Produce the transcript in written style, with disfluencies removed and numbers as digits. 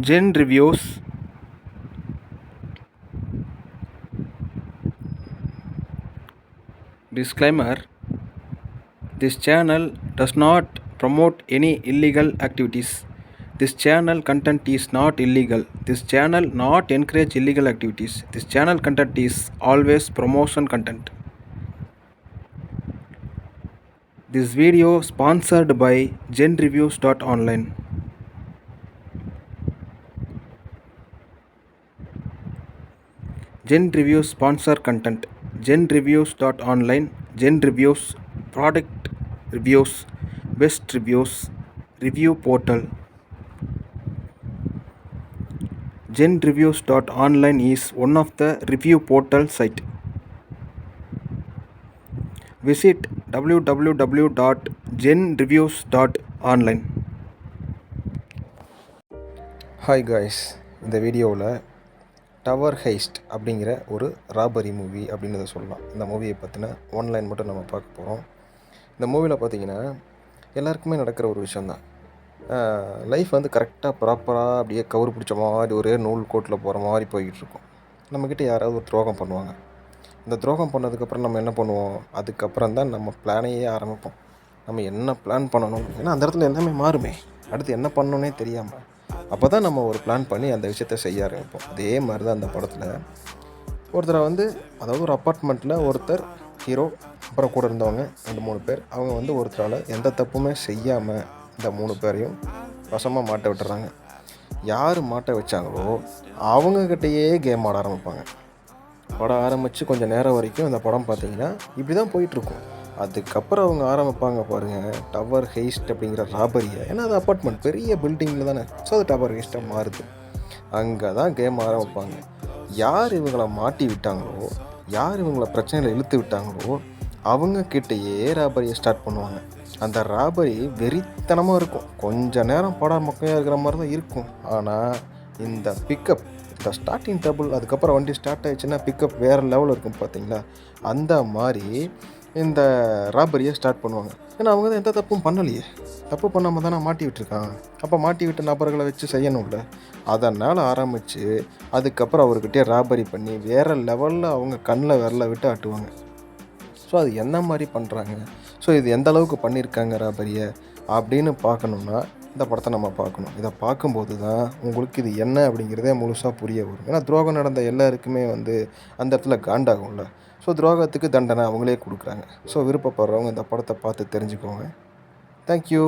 Gen Reviews. Disclaimer: this channel does not promote any illegal activities. This channel content is not illegal. This channel not encourage illegal activities. This channel content is always promotion content. This video sponsored by GenReviews.online. Gen Reviews sponsor content. GenReviews.online. Gen Reviews product reviews, best reviews, review portal. GenReviews.online is one of the review portal site. Visit www.genreviews.online. Hi guys, இந்த வீடியோவில் tower heist அப்படிங்கிற ஒரு robbery movie அப்படின்றத சொல்லலாம். இந்த மூவியை பற்றின one line மட்டும் நம்ம பார்க்க போகிறோம். இந்த மூவியில் பார்த்திங்கன்னா எல்லாருக்குமே நடக்கிற ஒரு விஷயந்தான். லைஃப் வந்து கரெக்டாக ப்ராப்பராக அப்படியே கவுரு பிடிச்ச மாதிரி ஒரே நூல் கோட்டில் போகிற மாதிரி போய்கிட்டு இருக்கும். நம்மக்கிட்ட யாராவது ஒரு துரோகம் பண்ணுவாங்க. இந்த துரோகம் பண்ணதுக்கப்புறம் நம்ம என்ன பண்ணுவோம்? அதுக்கப்புறம் தான் நம்ம பிளானையே ஆரம்பிப்போம். நம்ம என்ன பிளான் பண்ணணும், ஏன்னா அந்த இடத்துல எல்லாமே மாறுமே. அடுத்து என்ன பண்ணணுன்னே தெரியாமல் அப்போ தான் நம்ம ஒரு பிளான் பண்ணி அந்த விஷயத்த செய்ய ஆரம்பிப்போம். அதே மாதிரி தான் அந்த படத்தில் ஒருத்தரை வந்து, அதாவது ஒரு அப்பார்ட்மெண்ட்டில் ஒருத்தர் ஹீரோ, அப்புறம் கூட இருந்தவங்க 2-3 பேர், அவங்க வந்து ஒருத்தரால் எந்த தப்புமே செய்யாமல் இந்த 3 பேரையும் வசமாக மாட்ட விட்டுறாங்க. யார் மாட்ட வச்சாங்களோ அவங்கக்கிட்டேயே கேம் ஆட ஆரம்பிப்பாங்க. படம் ஆரம்பித்து கொஞ்சம் நேரம் வரைக்கும் அந்த படம் பார்த்திங்கன்னா இப்படி தான் போயிட்டுருக்கும். அதுக்கப்புறம் அவங்க ஆரம்பிப்பாங்க பாருங்கள், டவர் ஹெய்ஸ்ட் அப்படிங்கிற ராபரியை. ஏன்னா அது அப்பார்ட்மெண்ட், பெரிய பில்டிங்கில் தானே, ஸோ அது டவர் ஹெய்ஸ்ட்டாக மாறுது. அங்கே தான் கேம் ஆரம்பிப்பாங்க. யார் இவங்களை மாட்டி விட்டாங்களோ, யார் இவங்களை பிரச்சனையில் இழுத்து விட்டாங்களோ அவங்கக்கிட்டேயே ராபரியை ஸ்டார்ட் பண்ணுவாங்க. அந்த ராபரி வெறித்தனமாக இருக்கும். கொஞ்சம் நேரம் படம் மொக்கையாக இருக்கிற மாதிரி தான் இருக்கும். ஆனால் இந்த பிக்கப், இந்த ஸ்டார்டிங் டபுள், அதுக்கப்புறம் வண்டி ஸ்டார்ட் ஆகிடுச்சுன்னா பிக்கப் வேறு லெவலில் இருக்கும் பார்த்தீங்களா. அந்த மாதிரி இந்த ராபரியை ஸ்டார்ட் பண்ணுவாங்க. ஏன்னா அவங்க தான் எந்த தப்பும் பண்ணலையே, தப்பு பண்ணாமல் தானே மாட்டி விட்டுருக்கான். அப்போ மாட்டி விட்ட நபர்களை வச்சு செய்யணும்ல. அதனால் ஆரம்பித்து அதுக்கப்புறம் அவர்கிட்டே ராபரி பண்ணி வேறு லெவலில் அவங்க கண்ணில் விரல விட்டு ஆட்டுவாங்க. ஸோ அது என்ன மாதிரி பண்ணுறாங்க, ஸோ இது எந்த அளவுக்கு பண்ணியிருக்காங்க ராபரியை அப்படின்னு பார்க்கணுன்னா இந்த படத்தை நம்ம பார்க்கணும். இதை பார்க்கும்போது தான் உங்களுக்கு இது என்ன அப்படிங்கிறதே முழுசாக புரிய வரும். ஏன்னா துரோகம் நடந்த எல்லாருக்குமே வந்து அந்த இடத்துல காண்டாகும்ல. ஸோ துரோகத்துக்கு தண்டனை அவங்களே கொடுக்குறாங்க. ஸோ விருப்பப்படுறவங்க இந்த படத்தை பார்த்து தெரிஞ்சுக்கோங்க. தேங்க்யூ.